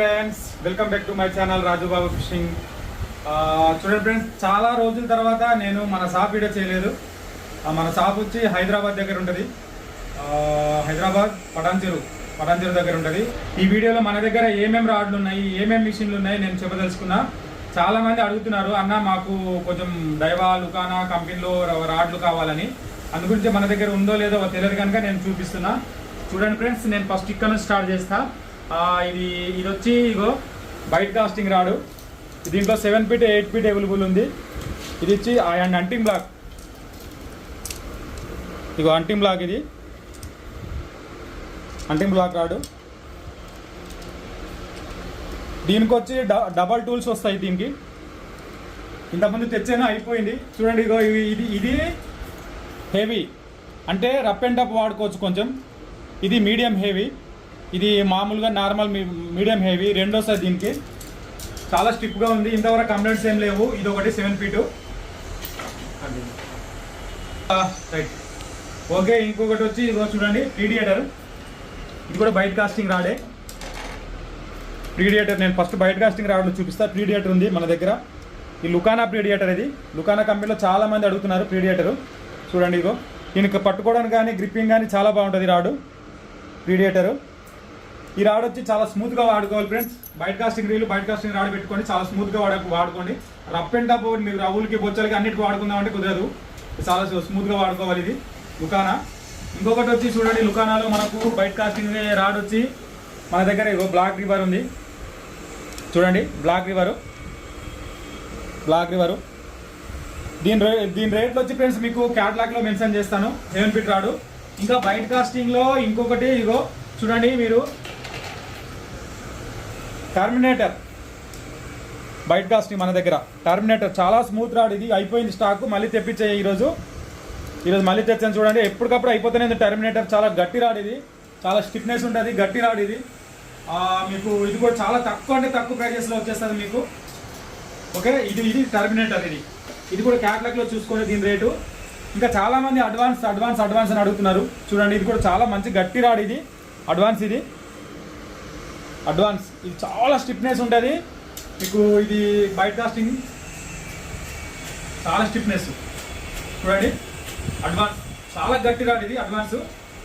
Friends, welcome back to my channel Raju Babu fishing. చూడండి friends, చాలా రోజుల తర్వాత నేను మన షాప్ వీడియో చేయలేదు. మన షాప్ వచ్చి హైదరాబాద్ దగ్గర ఉంటుంది. హైదరాబాద్ పటాన్చెరు దగ్గర ఉంటుంది. ఈ వీడియోలో మన దగ్గర ఏమేమి రాడ్లు ఉన్నాయి, ఏమేమి మిషన్లు ఉన్నాయి నేను చెప్పదలుచుకున్నా. చాలామంది అడుగుతున్నారు, అన్న మాకు కొంచెం డైవా లుకానా కంపెనీలో రాడ్లు కావాలని. అందుగురించి మన దగ్గర ఉందో లేదో తెలియదు కనుక నేను చూపిస్తున్నా. చూడండి ఫ్రెండ్స్, నేను ఫస్ట్ ఇక్కడ నుంచి స్టార్ట్ చేస్తా. ఇది వచ్చి ఇగో బైట్ కాస్టింగ్ రాడు. దీంట్లో 7 ఫీట్ 8 ఫీట్ అవైలబుల్ ఉంది. ఇది వచ్చి అండ్ అంటింగ్ బ్లాక్. ఇగో అంటింగ్ బ్లాక్, ఇది అంటింగ్ బ్లాక్ రాడు. దీనికి వచ్చి డబల్ టూల్స్ వస్తాయి. దీనికి ఇంతకుముందు తెచ్చాను, అయిపోయింది. చూడండి ఇగో ఇది హెవీ, అంటే రఫ్ అండ్ టఫ్ వాడుకోవచ్చు కొంచెం. ఇది మీడియం హెవీ, ఇది మామూలుగా నార్మల్ మీడియం హెవీ. రెండోసారి దీనికి చాలా స్టిప్గా ఉంది. ఇంతవరకు కంప్లైంట్స్ ఏం లేవు. ఇది ఒకటి 7 ఫీటు రైట్. ఓకే, ఇంకొకటి వచ్చి ఇదిగో చూడండి ప్రీడియేటర్. ఇది కూడా బైట్ కాస్టింగ్ రాడే. ప్రీడియేటర్ నేను ఫస్ట్ బైట్ కాస్టింగ్ రాడ్లు చూపిస్తా. ప్రీడియేటర్ ఉంది మన దగ్గర. ఈ లుకానా ప్రీడియేటర్. ఇది లుకానా కంపెనీలో చాలామంది అడుగుతున్నారు ప్రీడియేటరు. చూడండి ఇగో, దీనికి పట్టుకోవడానికి కానీ గ్రిప్పింగ్ కానీ చాలా బాగుంటుంది రాడు ప్రీడియేటరు. ఈ రాడ్ వచ్చి చాలా స్మూత్గా వాడుకోవాలి friends. Bait casting reel bait casting rod పెట్టుకొని చాలా స్మూత్గా వాడుకోండి. రఫ్ అండ్ టఫ్ మీరు రవ్వులకి బొచ్చలకి అన్నిటికీ వాడుకుందామంటే కుదరదు. చాలా స్మూత్గా వాడుకోవాలి ఇది లుకానా. ఇంకొకటి వచ్చి చూడండి, లుకానాలో మనకు బైట్ కాస్టింగ్ రాడ్ వచ్చి మన దగ్గర ఇగో బ్లాక్ రివర్ ఉంది. చూడండి బ్లాక్ రివరు. దీని రేట్లు వచ్చి ఫ్రెండ్స్ మీకు క్యాటలాగ్లో మెన్షన్ చేస్తాను. 7 ఫీట్ రాడు. ఇంకా బైట్ కాస్టింగ్లో ఇంకొకటి ఇగో చూడండి మీరు, టర్మినేటర్ బైట్ కాస్టింగ్ మన దగ్గర. టర్మినేటర్ చాలా స్మూత్ రాడ్. ఇది అయిపోయింది స్టాక్, మళ్ళీ తెప్పించాయి ఈరోజు మళ్ళీ తెచ్చాను. చూడండి ఎప్పటికప్పుడు అయిపోతేనే. టర్మినేటర్ చాలా గట్టి రాడ్. ఇది చాలా స్టిఫ్నెస్ ఉంటుంది, గట్టి రాడ్ ఇది. మీకు ఇది కూడా చాలా తక్కువ, అంటే తక్కువ ప్రైజెస్లో వచ్చేస్తుంది మీకు. ఓకే, ఇది టర్మినేటర్. ఇది కూడా క్యాటలాగ్లో చూసుకోండి దీని రేటు. ఇంకా చాలామంది అడ్వాన్స్ అని అడుగుతున్నారు. చూడండి ఇది కూడా చాలా మంచి గట్టి రాడ్. ఇది అడ్వాన్స్. ఇది చాలా స్టిఫ్నెస్ ఉంటుంది మీకు. ఇది బైట్ కాస్టింగ్ చాలా స్టిఫ్నెస్. చూడండి అడ్వాన్స్ చాలా గట్టి రాడ్. ఇది అడ్వాన్స్.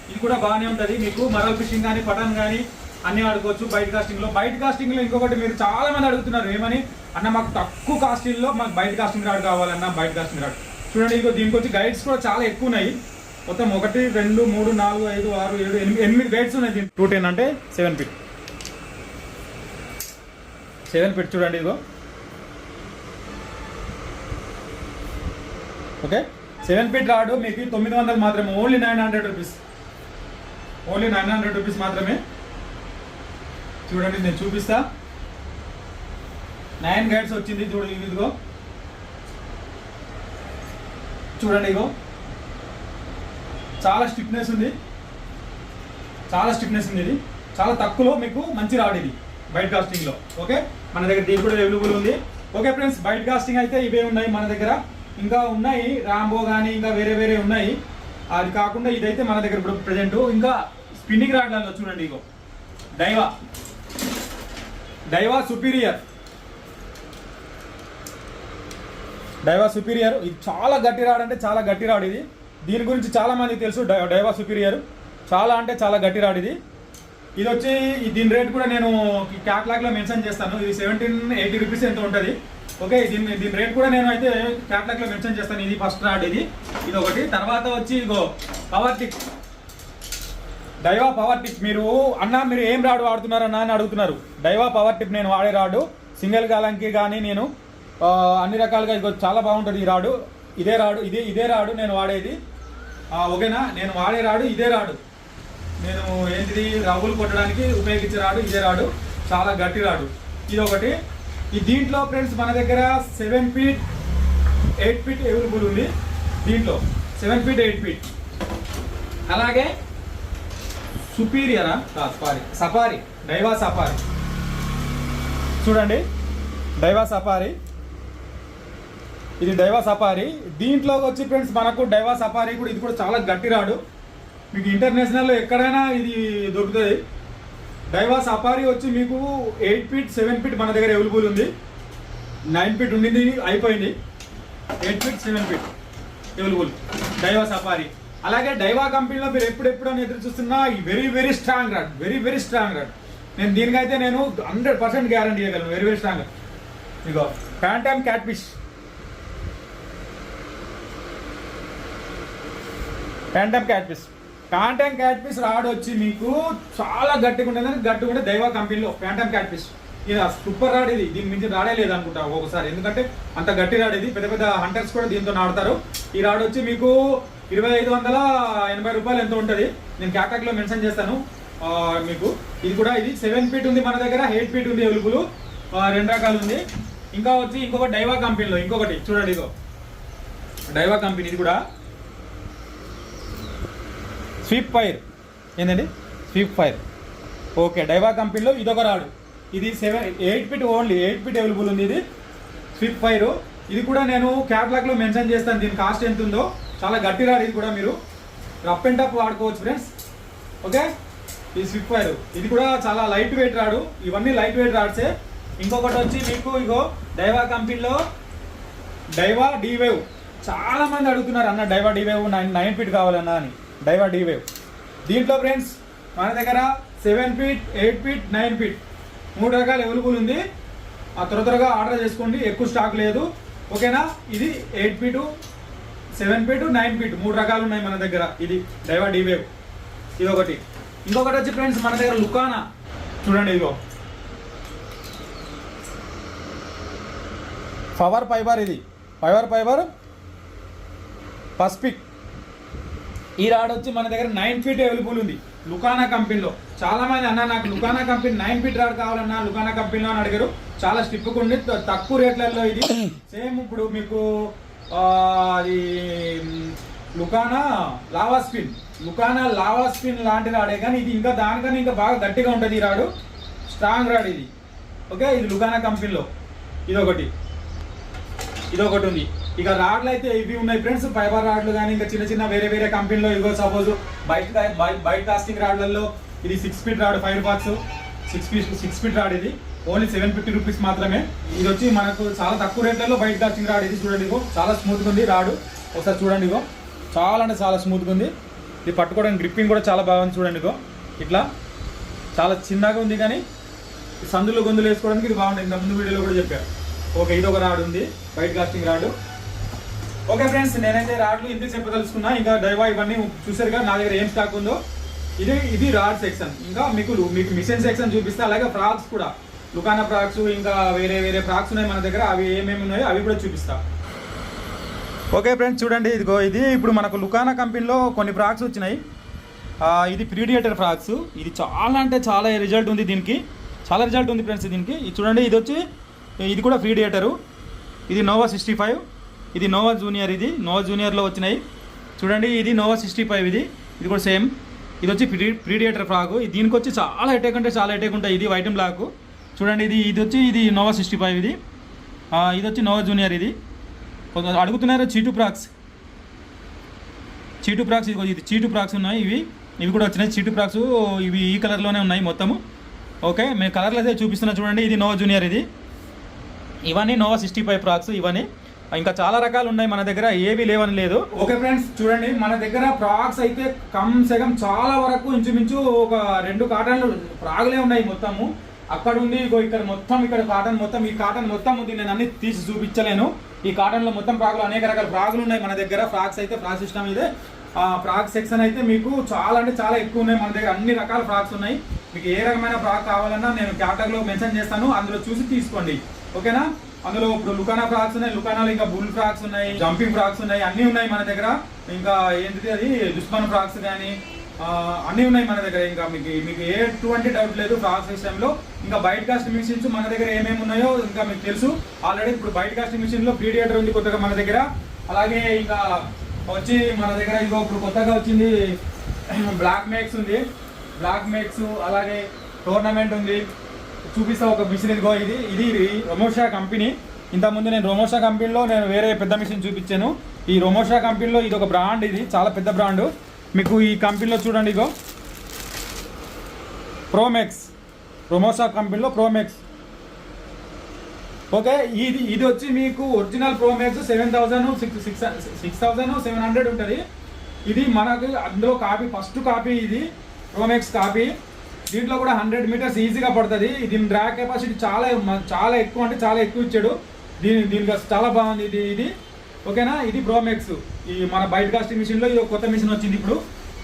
ఇది కూడా బాగానే ఉంటుంది మీకు. మరల్ ఫిషింగ్ కానీ పటాన్ కానీ అన్నీ ఆడుకోవచ్చు బైట్ కాస్టింగ్లో. ఇంకొకటి మీరు చాలా మంది అడుగుతున్నారు, ఏమని అన్న మాకు తక్కువ కాస్టింగ్లో మాకు బైట్ కాస్టింగ్ రాడ్ కావాలన్నా. బైట్ కాస్టింగ్ రాడ్ చూడండి ఇగో, దీనికి వచ్చి గైడ్స్ కూడా చాలా ఎక్కువ ఉన్నాయి. మొత్తం 1 2 3 4 5 6 7 8 గైడ్స్ ఉన్నాయి. 210 అంటే 7 ఫీట్. చూడండి ఇదిగో. ఓకే, 7 ఫీట్ రాడు మీకు 900 మాత్రమే. Only 900 rupees. ఓన్లీ 900 రూపీస్ మాత్రమే. చూడండి నేను చూపిస్తా. 9 గైడ్స్ వచ్చింది. చూడండి ఇదిగో, చూడండి ఇగో చాలా స్టిఫ్నెస్ ఉంది. ఇది చాలా తక్కువలో మీకు మంచి రాడ్ ఇది బైట్ కాస్టింగ్లో. ఓకే, మన దగ్గర దీని కూడా అవైలబుల్ ఉంది. ఓకే ఫ్రెండ్స్, బైట్ కాస్టింగ్ అయితే ఇవే ఉన్నాయి మన దగ్గర. ఇంకా ఉన్నాయి రాంబో కానీ ఇంకా వేరే ఉన్నాయి. అది కాకుండా ఇదైతే మన దగ్గర ఇప్పుడు ప్రజెంట్. ఇంకా స్పిన్నింగ్ రాడ్లలో చూడండి ఇగో డైవా సుపీరియర్. ఇది చాలా గట్టి రాడ్, అంటే చాలా గట్టి రాడ్ ఇది. దీని గురించి చాలా మందికి తెలుసు. డైవా సుపీరియర్ చాలా అంటే చాలా గట్టి రాడ్ ఇది. ఇది వచ్చి దీని రేట్ కూడా నేను క్యాటలాగ్లో మెన్షన్ చేస్తాను. ఇది 1780 రూపీస్ ఎంత ఉంటుంది. ఓకే, దీని రేట్ కూడా నేను అయితే క్యాటలాగ్లో మెన్షన్ చేస్తాను. ఇది ఫస్ట్ రాడ్. ఇది ఒకటి. తర్వాత వచ్చి ఇగో డైవా పవర్ టిప్. మీరు ఏం రాడ్ వాడుతున్నారన్నా అని అడుగుతున్నారు. డైవా పవర్ టిప్ నేను వాడే రాడు. సింగిల్ గాలంకి కానీ నేను అన్ని రకాలుగా ఇగో చాలా బాగుంటుంది ఈ రాడు. ఇదే రాడు నేను వాడేది. ఓకేనా, నేను వాడే రాడు ఇదే రాడు. నేను ఏంటిది రవ్వులు కొట్టడానికి ఉపయోగించే రాడు ఇదే రాడు. చాలా గట్టి రాడు. ఇది ఒకటి. దీంట్లో ఫ్రెండ్స్ మన దగ్గర 7 ఫీట్ 8 ఫీట్ అవైలబుల్ ఉంది. దీంట్లో 7 ఫీట్ 8 ఫీట్. అలాగే సఫారీ డైవా సఫారీ. చూడండి డైవా సఫారీ. ఇది డైవా సఫారీ. దీంట్లోకి వచ్చి ఫ్రెండ్స్ మనకు డైవా సఫారీ కూడా ఇది కూడా చాలా గట్టి రాడు. మీకు ఇంటర్నేషనల్లో ఎక్కడైనా ఇది దొరుకుతుంది. డైవా సఫారీ వచ్చి మీకు 8 ఫీట్ 7 ఫీట్ మన దగ్గర అవైలబుల్ ఉంది. 9 ఫీట్ ఉండింది, అయిపోయింది. 8 feet 7 feet available Daiwa safari. అలాగే డైవా కంపెనీలో మీరు ఎప్పుడెప్పుడు అని ఎదురు చూస్తున్నా ఈ very strong rod, very strong rod. నేను దీనికైతే నేను 100% గ్యారంటీ ఇవ్వగలను, వెరీ స్ట్రాంగ్. ఇగో phantom catfish, phantom catfish rod వచ్చి మీకు చాలా గట్టిగా ఉంటుంది డైవా కంపెనీలో ప్యాంటామ్ క్యాట్ ఫిష్. ఇది సూపర్ రాడ్, ఇది దీని మించి రాడే లేదనుకుంటా ఒక్కొక్కసారి, ఎందుకంటే అంత గట్టి రాడ్ ఇది. పెద్ద హంటర్స్ కూడా దీంతో ఆడతారు. ఈ రాడ్ వచ్చి మీకు 2580 రూపాయలు ఎంతో ఉంటుంది. నేను క్యాటాక్లో మెన్షన్ చేస్తాను మీకు. ఇది కూడా ఇది 7 ఫీట్ ఉంది మన దగ్గర, 8 ఫీట్ ఉంది అవైలబుల్, 2 రకాలు ఉంది. ఇంకా వచ్చి ఇంకొక డైవా కంపెనీలో ఇంకొకటి చూడండి, ఇగో డైవా కంపెనీ, ఇది కూడా స్వీప్ ఫైర్. ఏంటండి స్వీప్ ఫైర్? ఓకే, డైవా కంపెనీలో ఇదొక రాడు. ఇది 8 ఫీట్, ఓన్లీ 8 ఫీట్ అవైలబుల్ ఉంది. ఇది స్వీప్ ఫైర్. ఇది కూడా నేను క్యాటలాగ్లో మెన్షన్ చేస్తాను దీని కాస్ట్ ఎంత ఉందో. చాలా గట్టి రాడు, ఇది కూడా మీరు రఫ్ అండ్ టఫ్ వాడుకోవచ్చు ఫ్రెండ్స్. ఓకే, ఈ స్విఫ్ట్ ఫైర్ ఇది కూడా చాలా లైట్ వెయిట్ రాడు. ఇవన్నీ లైట్ వెయిట్ రాడ్సే. ఇంకొకటి వచ్చి మీకు ఇగో డైవా కంపెనీలో డైవా డీవేవ్. చాలా మంది అడుగుతున్నారు అన్న డైవా డీవేవ్ 9 ఫీట్ కావాలన్నా అని. డైవా డీవేవ్ దీంట్లో ఫ్రెండ్స్ మన దగ్గర 7 ఫీట్, 8 ఫీట్, 9 ఫీట్ 3 రకాలు అవైలబుల్ ఉంది. త్వరగా ఆర్డర్ చేసుకోండి, ఎక్కువ స్టాక్ లేదు. ఓకేనా, ఇది 8 ఫీటు, 7 ఫీటు, 9 ఫీట్ 3 రకాలు ఉన్నాయి మన దగ్గర. ఇది డైవా డీవేవ్, ఇది ఒకటి. ఇంకొకటి వచ్చి ఫ్రెండ్స్ మన దగ్గర లుకానా చూడండి, ఇదిగో పవర్ ఫైబర్. ఇది పవర్ ఫైబర్ పసిఫిక్. ఈ రాడ్ వచ్చి మన దగ్గర 9 ఫీట్ అవైలబుల్ ఉంది లుకానా కంపెనీలో. చాలా మంది అన్న నాకు లుకానా కంపెనీ 9 ఫీట్ రాడ్ కావాలన్నా లుకానా కంపెనీలో అని అడిగారు. చాలా స్టిప్గా ఉండి తక్కువ రేట్లలో ఇది సేమ్. ఇప్పుడు మీకు అది లుకానా లావా స్పిన్ లాంటి రాడే, కానీ ఇది ఇంకా దానికన్నా ఇంకా బాగా గట్టిగా ఉంటుంది. ఈ రాడు స్ట్రాంగ్ రాడ్ ఇది. ఓకే, ఇది లుకానా కంపెనీలో ఇదొకటి ఉంది. ఇక రాడ్లు అయితే ఇవి ఉన్నాయి ఫ్రెండ్స్, ఫైబర్ రాడ్లు కానీ ఇంకా చిన్న వేరే కంపెనీలో. ఇగో సపోజ్ బైట్ కాస్టింగ్ రాడ్లలో ఇది 6 feet rod, fire box 6 feet rod. ఇది ఓన్లీ 750 రూపీస్ మాత్రమే. ఇది వచ్చి మనకు చాలా తక్కువ రేట్లలో బైట్ కాస్టింగ్ రాడ్. ఇది చూడండి, ఇగో చాలా స్మూత్గా ఉంది రాడు. ఒకసారి చూడండి, ఇగో చాలా అంటే చాలా స్మూత్గా ఉంది. ఇది పట్టుకోవడానికి గ్రిప్పింగ్ కూడా చాలా బాగుంది. చూడండి, ఇగో ఇట్లా చాలా చిన్నగా ఉంది, కానీ సందులు గొంతులు వేసుకోవడానికి ఇది బాగుంటుంది. ఇంత ముందు వీడియోలో కూడా చెప్పారు. ఓకే, ఇది ఒక రాడ్ ఉంది, బైట్ కాస్టింగ్ రాడు. ఓకే ఫ్రెండ్స్, నేనైతే రాడ్లు ఇంటికి చెప్పదలుచుకున్నా. ఇంకా డైవా ఇవన్నీ చూసారు కదా, నా దగ్గర ఏం స్టాక్ ఉందో. ఇది రాడ్ సెక్షన్. ఇంకా మీకు మిషన్ సెక్షన్ చూపిస్తే, అలాగే ఫ్రాక్స్ కూడా లుకానా ఫ్రాక్స్, ఇంకా వేరే ఫ్రాక్స్ ఉన్నాయి మన దగ్గర. అవి ఏమేమి ఉన్నాయో అవి కూడా చూపిస్తా. ఓకే ఫ్రెండ్స్, చూడండి, ఇదిగో ఇది ఇప్పుడు మనకు లుకానా కంపెనీలో కొన్ని ఫ్రాక్స్ వచ్చినాయి. ఇది ప్రీడియేటర్ ఫ్రాక్స్. ఇది చాలా అంటే చాలా రిజల్ట్ ఉంది దీనికి, చాలా రిజల్ట్ ఉంది ఫ్రెండ్స్ దీనికి. ఇది చూడండి, ఇది వచ్చి ఇది కూడా ప్రీడియేటరు. ఇది నోవా 65, ఇది నోవా జూనియర్. ఇది నోవా జూనియర్లో వచ్చినాయి చూడండి. ఇది నోవా 65, ఇది కూడా సేమ్. ఇది వచ్చి ప్రీడియేటర్ ఫ్రాక్. దీనికి వచ్చి చాలా అటాక్ అంటే చాలా అటాక్ ఉంటాయి. ఇది వైట్ అండ్ బ్లాక్ చూడండి. ఇది నోవా 65. ఇది వచ్చి నోవా జూనియర్. ఇది అడుగుతున్నారు చీటు ఫ్రాక్స్. ఇది చీటు ఫ్రాక్స్ ఉన్నాయి. ఇవి కూడా వచ్చినాయి చీటు ఫ్రాక్స్. ఇవి ఈ కలర్లోనే ఉన్నాయి మొత్తము. ఓకే, మేము కలర్లు అయితే చూపిస్తున్నా చూడండి. ఇది నోవా జూనియర్. ఇవన్నీ నోవా 65 ఫ్రాక్స్. ఇవన్నీ ఇంకా చాలా రకాలు ఉన్నాయి మన దగ్గర, ఏవి లేవని లేదు. ఓకే ఫ్రెండ్స్, చూడండి మన దగ్గర ఫ్రాక్స్ అయితే కమ్ చాలా వరకు ఇంచుమించు ఒక 2 కాటన్లు ఫ్రాగులే ఉన్నాయి మొత్తము. అక్కడ ఉంది, ఇక్కడ మొత్తం, ఇక్కడ కాటన్ మొత్తం, ఈ కాటన్ మొత్తం ఉంది. నేను అన్ని తీసి చూపించలేను. ఈ కాటన్లో మొత్తం ఫ్రాగులు, అనేక రకాల ఫ్రాగులు ఉన్నాయి మన దగ్గర. ఫ్రాక్స్ అయితే ఫ్రాక్ సిస్టమ్ ఇదే. ఫ్రాక్ సెక్షన్ అయితే మీకు చాలా అంటే చాలా ఎక్కువ ఉన్నాయి మన దగ్గర. అన్ని రకాల ఫ్రాక్స్ ఉన్నాయి. మీకు ఏ రకమైన ఫ్రాక్ కావాలన్నా నేను క్యాటలాగ్లో మెన్షన్ చేస్తాను, అందులో చూసి తీసుకోండి. ఓకేనా, అందులో ఇప్పుడు లుకానా ఫ్రాక్స్ ఉన్నాయి, లుకానాలో ఇంకా బుల్ ఫ్రాక్స్ ఉన్నాయి, జంపింగ్ ఫ్రాక్స్ ఉన్నాయి, అన్నీ ఉన్నాయి మన దగ్గర. ఇంకా ఏంటిది అది దుష్మన్ ఫ్రాక్స్ కానీ అన్నీ ఉన్నాయి మన దగ్గర. ఇంకా మీకు ఎటువంటి డౌట్ లేదు ఫ్రాక్స్ విషయంలో. ఇంకా బైట్ కాస్టింగ్ మిషన్స్ మన దగ్గర ఏమేమి ఉన్నాయో ఇంకా మీకు తెలుసు ఆల్రెడీ. ఇప్పుడు బైట్ కాస్టింగ్ మిషన్లో ప్రీడియేటర్ ఉంది కొత్తగా మన దగ్గర. అలాగే ఇంకా వచ్చి మన దగ్గర ఇంకో ఇప్పుడు కొత్తగా వచ్చింది బ్లాక్ మేక్స్ ఉంది, అలాగే టోర్నమెంట్ ఉంది. చూపిస్తా ఒక మిషన్. ఇదిగో ఇది రొమోషా కంపెనీ. ఇంతకుముందు నేను రొమోషా కంపెనీలో వేరే పెద్ద మిషన్ చూపించాను. ఈ రొమోషా కంపెనీలో ఇది ఒక బ్రాండ్, ఇది చాలా పెద్ద బ్రాండ్. మీకు ఈ కంపెనీలో చూడండి, ఇగో ప్రోమెక్స్ రొమోసా కంపెనీలో ప్రోమెక్స్. ఓకే, ఇది వచ్చి మీకు ఒరిజినల్ ప్రోమెక్స్ 6,700 ఉంటుంది. ఇది మనకు అందులో కాపీ, ఫస్ట్ కాపీ ఇది ప్రోమెక్స్ కాపీ. దీంట్లో కూడా 100 మీటర్స్ ఈజీగా పడుతుంది. దీని డ్రాగ్ కెపాసిటీ చాలా ఎక్కువ, అంటే చాలా ఎక్కువ ఇచ్చాడు. దీనికి చాలా బాగుంది ఇది. ఓకేనా, ఇది ప్రోమెక్స్. ఈ మన బయట కాస్టింగ్ మిషన్లో ఇది కొత్త మిషన్ వచ్చింది ఇప్పుడు,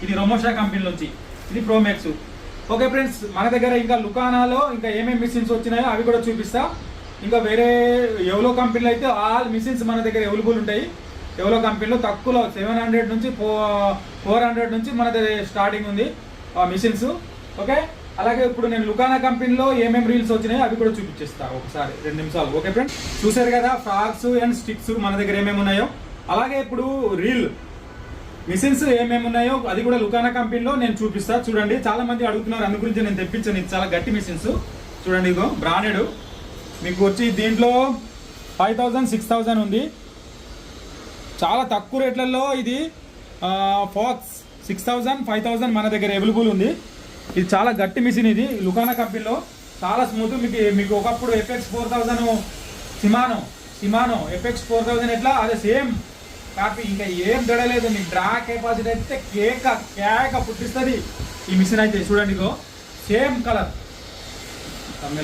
ఇది రొమోషా కంపెనీలో వచ్చి, ఇది ప్రోమెక్స్. ఓకే ఫ్రెండ్స్, మన దగ్గర ఇంకా లుకానాలో ఇంకా ఏమేమి మిషన్స్ వచ్చినాయో అవి కూడా చూపిస్తా. ఇంకా వేరే ఎవలో కంపెనీలో అయితే ఆల్ మిషన్స్ మన దగ్గర అవైలబుల్ ఉంటాయి. ఎవలో కంపెనీలో తక్కువలో 700 నుంచి 400 నుంచి మన దగ్గర స్టార్టింగ్ ఉంది మిషన్స్. ఓకే, అలాగే ఇప్పుడు నేను లుకానా కంపెనీలో ఏమేమి రీల్స్ వచ్చినాయో అవి కూడా చూపించేస్తాను ఒకసారి 2 నిమిషాలు. ఓకే ఫ్రెండ్స్, చూసారు కదా ఫ్రాక్స్ అండ్ స్టిక్స్ మన దగ్గర ఏమేమి ఉన్నాయో. అలాగే ఇప్పుడు రీల్ మిషన్స్ ఏమేమి ఉన్నాయో అది కూడా లుకానా కంపెనీలో నేను చూపిస్తా. చూడండి, చాలా మంది అడుగుతున్నారు, అందు గురించి నేను తెప్పించాను. ఇది చాలా గట్టి మిషన్స్. చూడండి, ఇగో బ్రాండెడ్ మీకు వచ్చి దీంట్లో 5,000 6,000 ఉంది. చాలా తక్కువ రేట్లలో ఇది ఫాక్స్ 6,000 5,000 మన దగ్గర అవైలబుల్ ఉంది. ఇది చాలా గట్టి మిషన్. ఇది లుకానా కంపెనీలో చాలా స్మూత్. మీకు ఒకప్పుడు FX 4000 సిమానో FX 4000 ఎట్లా అదే సేమ్ కాపీ, ఇంకా ఏం దడలేదు. మీకు డ్రాగ్ కెపాసిటీ అయితే కేక పుట్టిస్తుంది ఈ మిషన్ అయితే. చూడండి, ఇగో సేమ్ కలర్,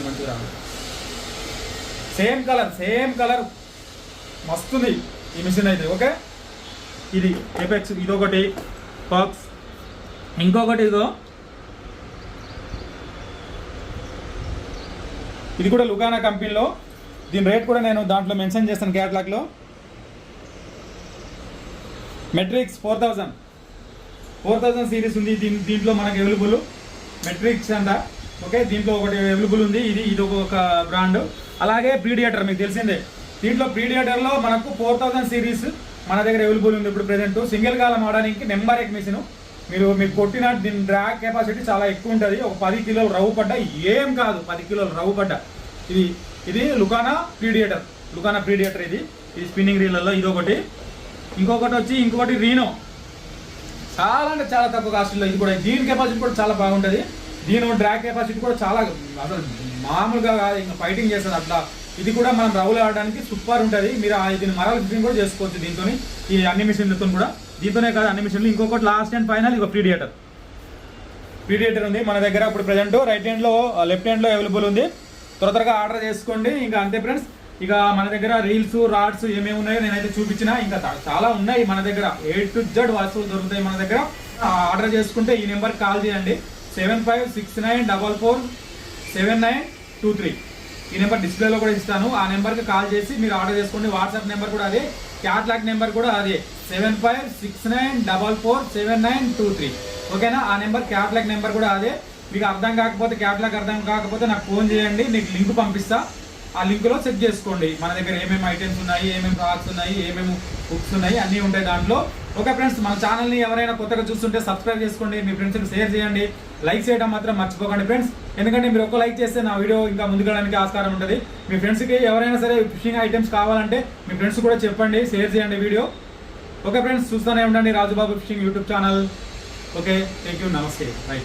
మంచిగా సేమ్ కలర్ మస్తుంది ఈ మిషన్ అయితే. ఓకే, ఇది FX, ఇదొకటి ఫాక్స్, ఇంకొకటి ఇదో ఇది కూడా లుకానా కంపెనీలో. దీని రేట్ కూడా నేను దాంట్లో మెన్షన్ చేస్తాను క్యాటలాగ్లో. మెట్రిక్స్ 4000 సిరీస్ ఉంది దీంట్లో మనకు అవైలబుల్. మెట్రిక్స్ అంట. ఓకే, దీంట్లో ఒకటి అవైలబుల్ ఉంది. ఇది ఒక బ్రాండ్. అలాగే ప్రీడియేటర్ మీకు తెలిసిందే. దీంట్లో ప్రీడియేటర్లో మనకు 4000 సిరీస్ మన దగ్గర అవైలబుల్ ఉంది ఇప్పుడు ప్రెజెంట్. సింగిల్ కాలం ఆడడానికి నెంబర్ 1 మిషన్. మీకు కొట్టిన దీని డ్రాగ్ కెపాసిటీ చాలా ఎక్కువ ఉంటుంది. ఒక 10 కిలోలు రవ్వు పడ్డ ఏం కాదు, 10 కిలోలు రవ్వు పడ్డ. ఇది లుకానా ప్రీడియేటర్. ఇది స్పిన్నింగ్ రీళ్ళల్లో ఇదొకటి. ఇంకొకటి రీనో. చాలా అంటే చాలా తక్కువ కాస్ట్లో. ఇది కూడా దీని కెపాసిటీ కూడా చాలా బాగుంటుంది. దీని డ్రాగ్ కెపాసిటీ కూడా చాలా అసలు మామూలుగా కాదు, ఇంకా ఫైటింగ్ చేస్తుంది అట్లా. ఇది కూడా మనం రవ్వులు ఆడడానికి సూపర్ ఉంటుంది. మీరు దీన్ని మరల ఫిషింగ్ కూడా చేసుకోవచ్చు దీంతో. ఈ అన్ని మిషన్లతో కూడా, దీంతోనే కాదు అన్ని మిషన్లు. ఇంకొకటి లాస్ట్ అండ్ ఫైనల్ ఇక ప్రీడియేటర్ ఉంది మన దగ్గర ఇప్పుడు ప్రజెంట్. లెఫ్ట్ హ్యాండ్లో అవైలబుల్ ఉంది. త్వరగా ఆర్డర్ చేసుకోండి. ఇంకా అంతే ఫ్రెండ్స్. ఇక మన దగ్గర రీల్స్ రాడ్స్ ఏమేమి ఉన్నాయో నేనైతే చూపించిన. ఇంకా చాలా ఉన్నాయి మన దగ్గర. A to Z వస్తువులు దొరుకుతాయి మన దగ్గర. ఆర్డర్ చేసుకుంటే ఈ నెంబర్కి కాల్ చేయండి. 7569447923. ఈ నెంబర్ డిస్ప్లేలో కూడా ఇస్తాను. ఆ నెంబర్కి కాల్ చేసి మీరు ఆర్డర్ చేసుకోండి. వాట్సాప్ నెంబర్ కూడా అదే, క్యాట్లాగ్ నెంబర్ కూడా అదే 7569447923. ఓకేనా, ఆ నెంబర్ క్యాట్లాగ్ నెంబర్ కూడా అదే. మీకు క్యాట్లాగ్ అర్థం కాకపోతే నాకు ఫోన్ చేయండి, నీకు లింక్ పంపిస్తా. ఆ లింక్లో చెక్ చేసుకోండి మన దగ్గర ఏమేమి ఐటమ్స్ ఉన్నాయి, ఏమేమి ప్రాడక్ట్స్ ఉన్నాయి, ఏమేమి బుక్స్ ఉన్నాయి, అన్నీ ఉంటాయి దాంట్లో. ఓకే ఫ్రెండ్స్, మన ఛానల్ని ఎవరైనా కొత్తగా చూస్తుంటే సబ్స్క్రైబ్ చేసుకోండి, మీ ఫ్రెండ్స్కి షేర్ చేయండి, లైక్ చేయడం మాత్రం మర్చిపోకండి ఫ్రెండ్స్. ఎందుకంటే మీరు ఒక లైక్ చేస్తే నా వీడియో ఇంకా ముందుకెళ్ళడానికి ఆస్కారం ఉంటుంది. మీ ఫ్రెండ్స్కి ఎవరైనా సరే ఫిషింగ్ ఐటమ్స్ కావాలంటే మీ ఫ్రెండ్స్ కూడా చెప్పండి, షేర్ చేయండి వీడియో. ఓకే ఫ్రెండ్స్, చూస్తూనే ఉండండి Rajubabu fishing YouTube channel. Okay, thank you, నమస్తే, రైట్.